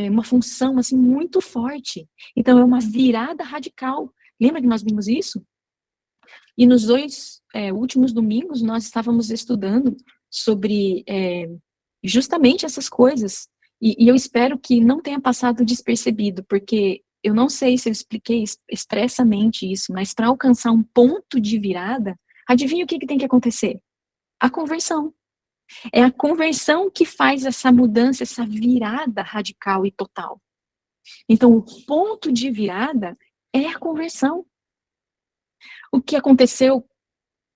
uma função, assim, muito forte. Então é uma virada radical. Lembra que nós vimos isso? E nos 2 últimos domingos, nós estávamos estudando sobre justamente essas coisas. E eu espero que não tenha passado despercebido, porque eu não sei se eu expliquei expressamente isso, mas para alcançar um ponto de virada, adivinha o que tem que acontecer? A conversão. É a conversão que faz essa mudança, essa virada radical e total. Então, o ponto de virada é a conversão. O que aconteceu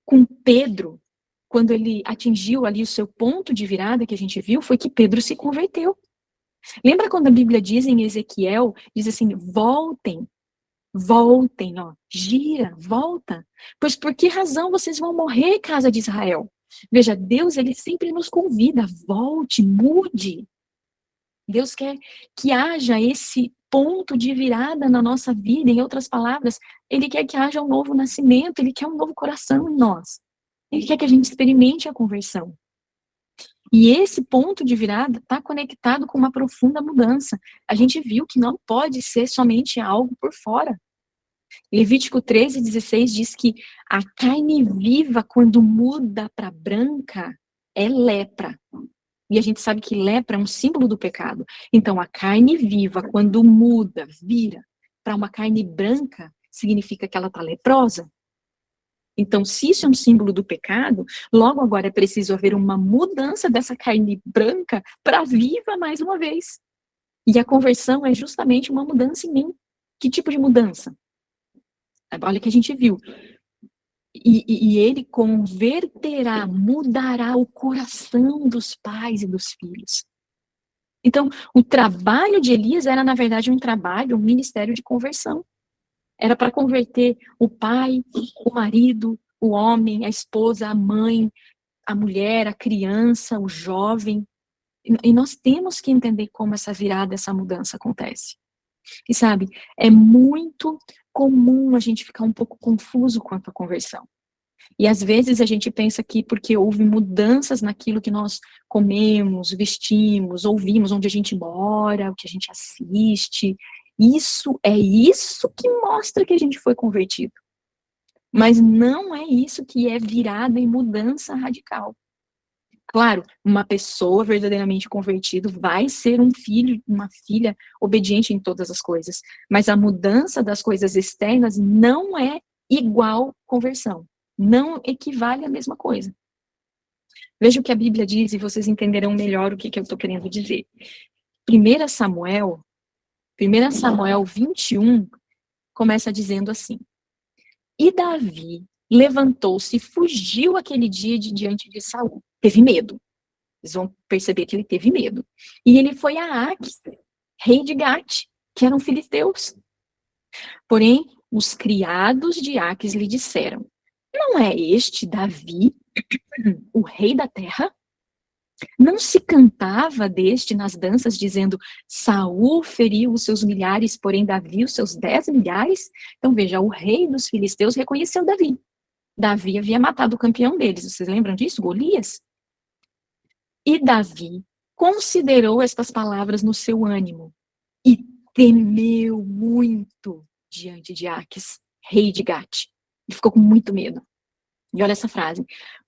com Pedro, quando ele atingiu ali o seu ponto de virada, que a gente viu, foi que Pedro se converteu. Lembra quando a Bíblia diz em Ezequiel, diz assim, voltem, voltem, ó, gira, volta. Pois por que razão vocês vão morrer, casa de Israel? Veja, Deus, ele sempre nos convida, volte, mude. Deus quer que haja esse ponto de virada na nossa vida, em outras palavras, ele quer que haja um novo nascimento, ele quer um novo coração em nós. Ele quer que a gente experimente a conversão. E esse ponto de virada está conectado com uma profunda mudança. A gente viu que não pode ser somente algo por fora. Levítico 13:16 diz que a carne viva, quando muda para branca, é lepra. E a gente sabe que lepra é um símbolo do pecado. Então, a carne viva, quando muda, vira para uma carne branca, significa que ela está leprosa. Então, se isso é um símbolo do pecado, logo agora é preciso haver uma mudança dessa carne branca para viva mais uma vez. E a conversão é justamente uma mudança em mim. Que tipo de mudança? Olha o que a gente viu. E ele converterá, mudará o coração dos pais e dos filhos. Então, o trabalho de Elias era, na verdade, um trabalho, um ministério de conversão. Era para converter o pai, o marido, o homem, a esposa, a mãe, a mulher, a criança, o jovem. E nós temos que entender como essa virada, essa mudança acontece. E sabe, é muito comum a gente ficar um pouco confuso quanto à conversão. E às vezes a gente pensa que porque houve mudanças naquilo que nós comemos, vestimos, ouvimos, onde a gente mora, o que a gente assiste, isso que mostra que a gente foi convertido. Mas não é isso que é virada em mudança radical. Claro, uma pessoa verdadeiramente convertida vai ser um filho, uma filha obediente em todas as coisas, mas a mudança das coisas externas não é igual conversão. Não equivale à mesma coisa. Veja o que a Bíblia diz e vocês entenderão melhor o que eu estou querendo dizer. 1 Samuel 21, começa dizendo assim: E Davi levantou-se e fugiu aquele dia de diante de Saul. Teve medo. Vocês vão perceber que ele teve medo. E ele foi a Aques, rei de Gate, que eram filisteus. Porém, os criados de Aques lhe disseram: Não é este Davi, o rei da terra? Não se cantava deste nas danças, dizendo: Saul feriu os seus milhares, porém Davi os seus 10 milhares? Então veja, o rei dos filisteus reconheceu Davi. Davi havia matado o campeão deles, vocês lembram disso? Golias? E Davi considerou estas palavras no seu ânimo e temeu muito diante de Aques, rei de Gate. Ele ficou com muito medo. E olha essa frase: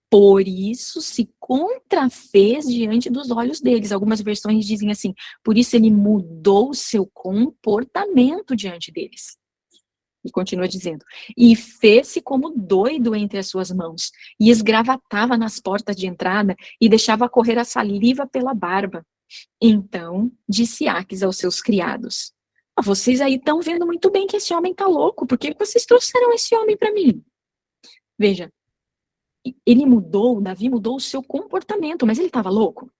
por isso se contrafez diante dos olhos deles. Algumas versões dizem assim: por isso ele mudou o seu comportamento diante deles. E continua dizendo: e fez-se como doido entre as suas mãos, e esgravatava nas portas de entrada, e deixava correr a saliva pela barba. Então disse Aques aos seus criados: vocês aí estão vendo muito bem que esse homem está louco, por que vocês trouxeram esse homem para mim? Veja, Davi mudou o seu comportamento, mas ele estava louco?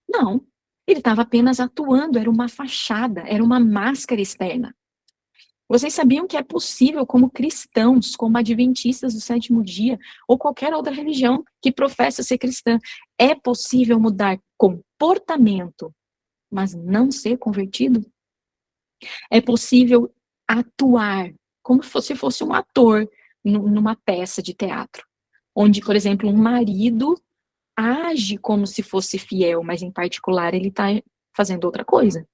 Não, ele estava apenas atuando, era uma fachada, era uma máscara externa. Vocês sabiam que é possível, como cristãos, como adventistas do sétimo dia, ou qualquer outra religião que professa ser cristã, é possível mudar comportamento, mas não ser convertido? É possível atuar como se fosse um ator numa peça de teatro. onde, por exemplo, um marido age como se fosse fiel, mas em particular ele está fazendo outra coisa.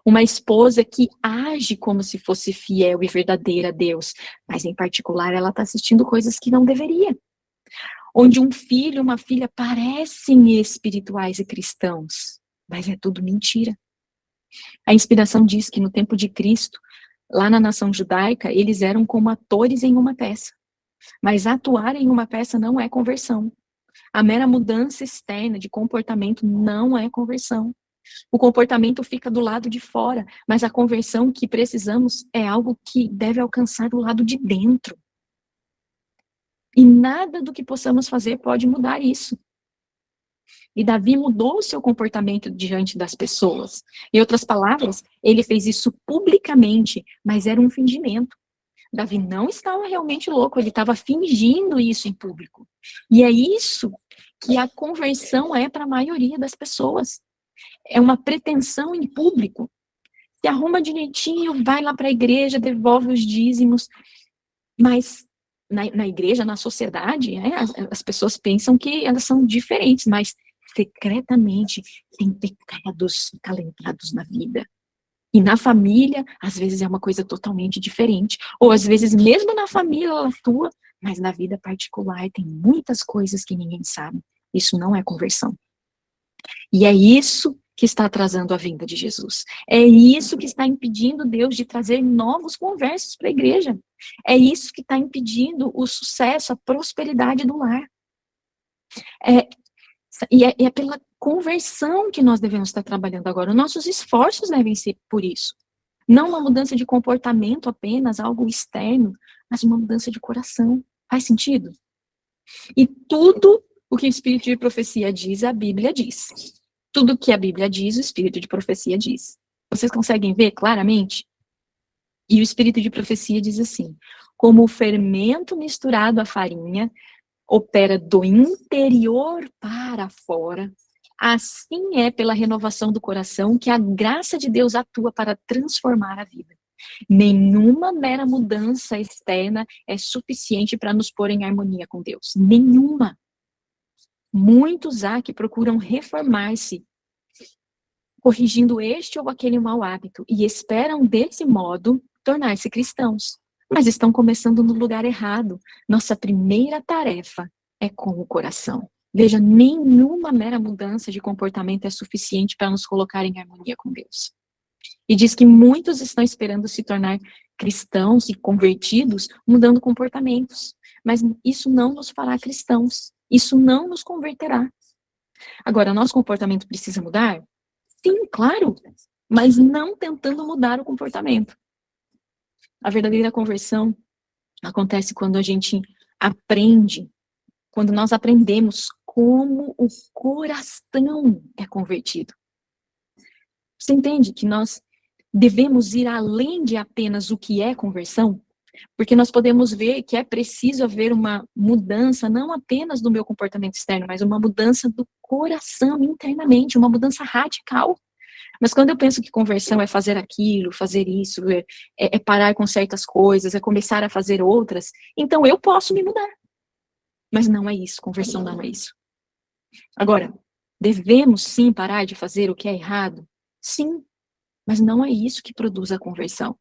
Uma esposa que age como se fosse fiel e verdadeira a Deus, mas em particular ela está assistindo coisas que não deveria. Onde um filho, uma filha parecem espirituais e cristãos, mas é tudo mentira. A inspiração diz que no tempo de Cristo, lá na nação judaica, eles eram como atores em uma peça. Mas atuar em uma peça não é conversão. A mera mudança externa de comportamento não é conversão. O comportamento fica do lado de fora, mas a conversão que precisamos é algo que deve alcançar do lado de dentro. E nada do que possamos fazer pode mudar isso. E Davi mudou o seu comportamento diante das pessoas. Em outras palavras, ele fez isso publicamente, mas era um fingimento. Davi não estava realmente louco, ele estava fingindo isso em público. E é isso que a conversão é para a maioria das pessoas. É uma pretensão em público. Se arruma direitinho, vai lá para a igreja, devolve os dízimos, mas na igreja, na sociedade, as pessoas pensam que elas são diferentes, mas secretamente tem pecados calentados na vida. E na família, às vezes é uma coisa totalmente diferente. Ou às vezes, mesmo na família, ela atua, mas na vida particular tem muitas coisas que ninguém sabe. Isso não é conversão. E é isso que está atrasando a vinda de Jesus. É isso que está impedindo Deus de trazer novos conversos para a igreja. É isso que está impedindo o sucesso, a prosperidade do lar. É pela conversão que nós devemos estar trabalhando agora. Nossos esforços devem ser por isso. Não uma mudança de comportamento apenas, algo externo, mas uma mudança de coração. Faz sentido? E tudo o que o Espírito de Profecia diz, a Bíblia diz. Tudo que a Bíblia diz, o Espírito de Profecia diz. Vocês conseguem ver claramente? E o Espírito de Profecia diz assim: como o fermento misturado à farinha opera do interior para fora, assim é pela renovação do coração que a graça de Deus atua para transformar a vida. Nenhuma mera mudança externa é suficiente para nos pôr em harmonia com Deus. Nenhuma. Muitos há que procuram reformar-se, corrigindo este ou aquele mau hábito, e esperam desse modo tornar-se cristãos. Mas estão começando no lugar errado. Nossa primeira tarefa é com o coração. Veja, nenhuma mera mudança de comportamento é suficiente para nos colocar em harmonia com Deus. E diz que muitos estão esperando se tornar cristãos e convertidos mudando comportamentos. Mas isso não nos fará cristãos. Isso não nos converterá. Agora, nosso comportamento precisa mudar? Sim, claro. Mas não tentando mudar o comportamento. A verdadeira conversão acontece quando a gente aprende, quando nós aprendemos como o coração é convertido. Você entende que nós devemos ir além de apenas o que é conversão? Porque nós podemos ver que é preciso haver uma mudança, não apenas do meu comportamento externo, mas uma mudança do coração internamente, uma mudança radical. Mas quando eu penso que conversão é fazer aquilo, fazer isso, é parar com certas coisas, é começar a fazer outras, então eu posso me mudar. Mas não é isso, conversão não é isso. Agora, devemos sim parar de fazer o que é errado? Sim, mas não é isso que produz a conversão.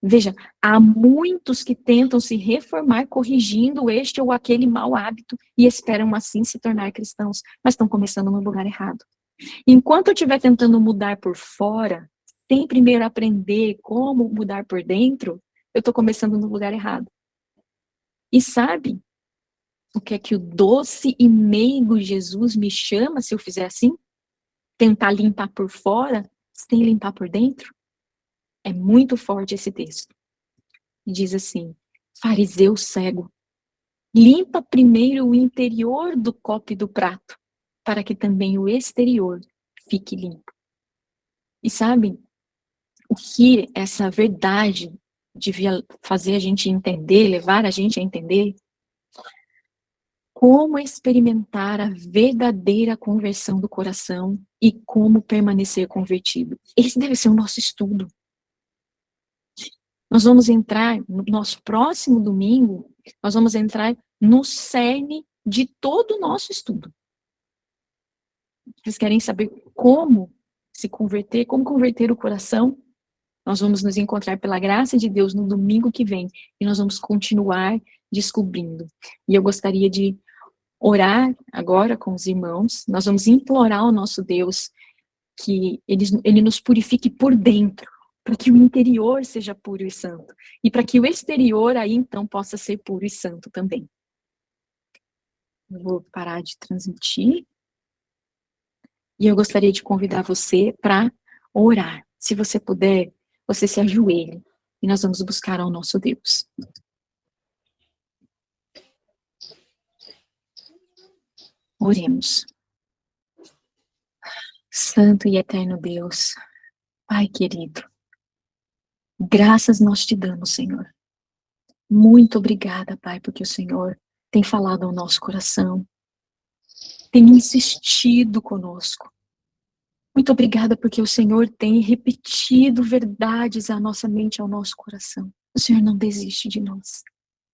Veja, há muitos que tentam se reformar corrigindo este ou aquele mau hábito e esperam assim se tornar cristãos, mas estão começando no lugar errado. Enquanto eu estiver tentando mudar por fora, sem primeiro aprender como mudar por dentro, eu estou começando no lugar errado. E sabe o que é que o doce e meigo Jesus me chama se eu fizer assim? Tentar limpar por fora sem limpar por dentro? É muito forte esse texto. Diz assim: fariseu cego, limpa primeiro o interior do copo e do prato, para que também o exterior fique limpo. E sabe o que essa verdade devia fazer a gente entender, levar a gente a entender? Como experimentar a verdadeira conversão do coração e como permanecer convertido. Esse deve ser o nosso estudo. Nós vamos entrar no nosso próximo domingo, nós vamos entrar no cerne de todo o nosso estudo. Vocês querem saber como se converter, como converter o coração? Nós vamos nos encontrar pela graça de Deus no domingo que vem e nós vamos continuar descobrindo. E eu gostaria de orar agora com os irmãos. Nós vamos implorar ao nosso Deus que ele nos purifique por dentro, para que o interior seja puro e santo, e para que o exterior aí então possa ser puro e santo também. Eu vou parar de transmitir. E eu gostaria de convidar você para orar. Se você puder, você se ajoelhe e nós vamos buscar ao nosso Deus. Oremos. Santo e eterno Deus, Pai querido, graças nós te damos, Senhor. Muito obrigada, Pai, porque o Senhor tem falado ao nosso coração, tem insistido conosco. Muito obrigada porque o Senhor tem repetido verdades à nossa mente, ao nosso coração. O Senhor não desiste de nós.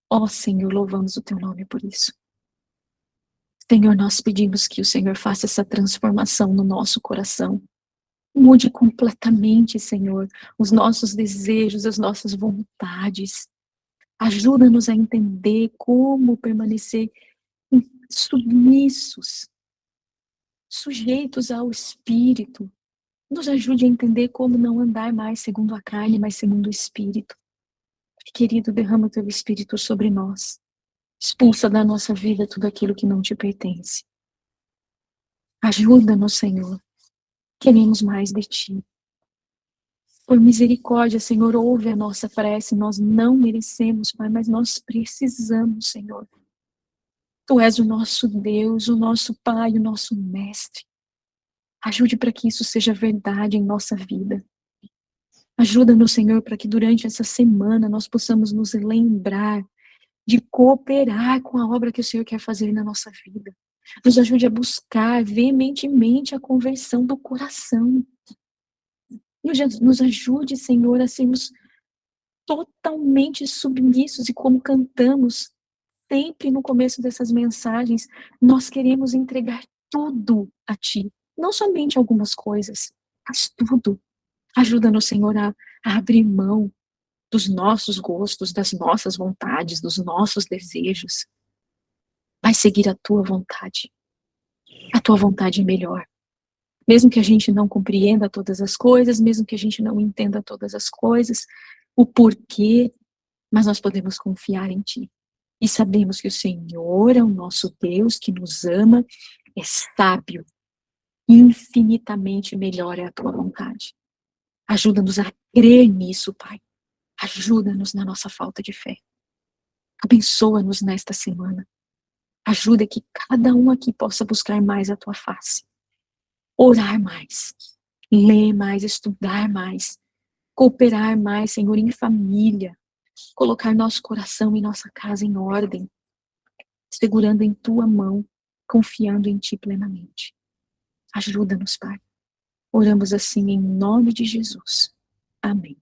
Ó Senhor, louvamos o teu nome por isso. Senhor, nós pedimos que o Senhor faça essa transformação no nosso coração. Mude completamente, Senhor, os nossos desejos, as nossas vontades. Ajuda-nos a entender como permanecer submissos, sujeitos ao Espírito. Nos ajude a entender como não andar mais segundo a carne, mas segundo o Espírito. Querido, derrama o teu Espírito sobre nós. Expulsa da nossa vida tudo aquilo que não te pertence. Ajuda-nos, Senhor. Queremos mais de ti. Por misericórdia, Senhor, ouve a nossa prece. Nós não merecemos, Pai, mas nós precisamos, Senhor. Tu és o nosso Deus, o nosso Pai, o nosso Mestre. Ajude para que isso seja verdade em nossa vida. Ajuda-nos, Senhor, para que durante essa semana nós possamos nos lembrar de cooperar com a obra que o Senhor quer fazer na nossa vida. Nos ajude a buscar veementemente a conversão do coração. Nos ajude, Senhor, a sermos totalmente submissos e como cantamos sempre no começo dessas mensagens, nós queremos entregar tudo a Ti. Não somente algumas coisas, mas tudo. Ajuda-nos, Senhor, a abrir mão dos nossos gostos, das nossas vontades, dos nossos desejos. Vai seguir a Tua vontade. A Tua vontade é melhor. Mesmo que a gente não compreenda todas as coisas, mesmo que a gente não entenda todas as coisas, o porquê, mas nós podemos confiar em Ti. E sabemos que o Senhor é o nosso Deus que nos ama, é sábio, infinitamente melhor é a Tua vontade. Ajuda-nos a crer nisso, Pai. Ajuda-nos na nossa falta de fé. Abençoa-nos nesta semana. Ajuda que cada um aqui possa buscar mais a Tua face. Orar mais. Ler mais, estudar mais. Cooperar mais, Senhor, em família. Colocar nosso coração e nossa casa em ordem. Segurando em Tua mão, confiando em Ti plenamente. Ajuda-nos, Pai. Oramos assim em nome de Jesus. Amém.